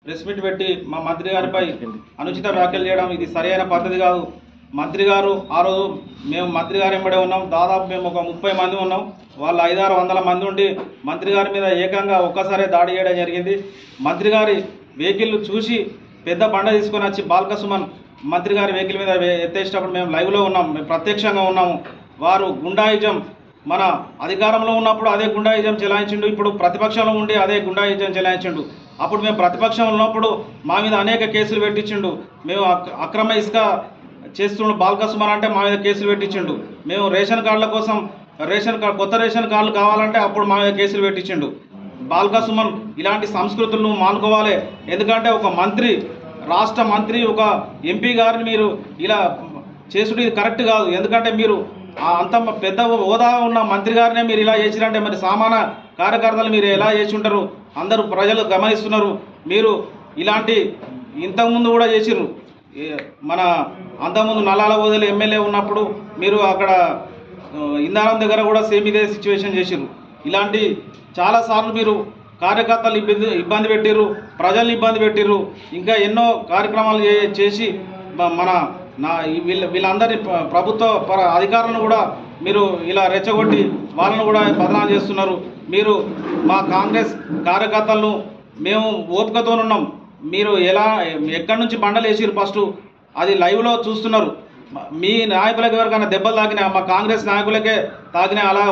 Press meet పెట్టి మా మంత్రి గారిపై అనుచిత వ్యాఖ్యలు చేయడం ఇది సరైన పద్ధతి కాదు. మంత్రి గారు ఆ రోజు మేము మంత్రి గారు వెంబడే ఉన్నాం, దాదాపు మేము ఒక 30 మంది ఉన్నాం. వాళ్ళు 500-600 మంది ఉండి మంత్రి గారి మీద ఏకంగా ఒక్కసారే దాడి చేయడం జరిగింది. మంత్రి గారి వెహికల్ చూసి పెద్ద బండ తీసుకొని వచ్చి బాల్క సుమన్ మంత్రి గారి వెహికల్ మీద ఎత్తేసేటప్పుడు మేము లైవ్లో ఉన్నాం, మేము ప్రత్యక్షంగా ఉన్నాము. వారు గుండాయిజం మన అధికారంలో ఉన్నప్పుడు అదే గుండాయిజం చెలాయించిండు, ఇప్పుడు ప్రతిపక్షంలో ఉండి అదే గుండాయిజం చెలాయించిండు. అప్పుడు మేము ప్రతిపక్షంలో ఉన్నప్పుడు మా మీద అనేక కేసులు పెట్టించిండు. మేము అక్రమ ఇసుక చేస్తుండు బాల్క సుమన్ అంటే మా మీద కేసులు పెట్టించిండు. మేము రేషన్ కార్డుల కోసం కొత్త రేషన్ కార్డులు కావాలంటే అప్పుడు మా మీద కేసులు పెట్టించిండు. బాల్క సుమన్ ఇలాంటి సంస్కృతులను మానుకోవాలి. ఎందుకంటే ఒక మంత్రి, రాష్ట్ర మంత్రి, ఒక ఎంపీ గారిని మీరు ఇలా చేసుడు ఇది కరెక్ట్ కాదు. ఎందుకంటే మీరు అంత పెద్ద హోదా ఉన్న మంత్రి గారినే మీరు ఇలా చేసిరంటే మరి సామాన్య కార్యకర్తలు మీరు ఎలా చేసి ఉంటారు? అందరూ ప్రజలు గమనిస్తున్నారు. మీరు ఇలాంటి ఇంతకుముందు కూడా చేసిర్రు. మన అంతకుముందు నల్లాల ఓదెలు ఎమ్మెల్యే ఉన్నప్పుడు మీరు అక్కడ ఇందారం దగ్గర కూడా సేమ్ ఇదే సిచ్యువేషన్ చేసిర్రు. ఇలాంటి చాలాసార్లు మీరు కార్యకర్తలు ఇబ్బంది పెట్టిర్రు, ప్రజల్ని ఇబ్బంది పెట్టిర్రు. ఇంకా ఎన్నో కార్యక్రమాలు చేసి మన వీళ్ళందరినీ ప్రభుత్వ అధికారులను కూడా మీరు ఇలా రెచ్చగొట్టి వాళ్ళను కూడా బదనాలు చేస్తున్నారు. మీరు మా కాంగ్రెస్ కార్యకర్తలను మేము ఓపికతోనున్నాం. మీరు ఎక్కడి నుంచి బండలు వేసిరు ఫస్ట్ అది లైవ్లో చూస్తున్నారు. మీ నాయకులకు ఎవరికైనా దెబ్బలు తాకినా, మా కాంగ్రెస్ నాయకులకే తాకినా, అలా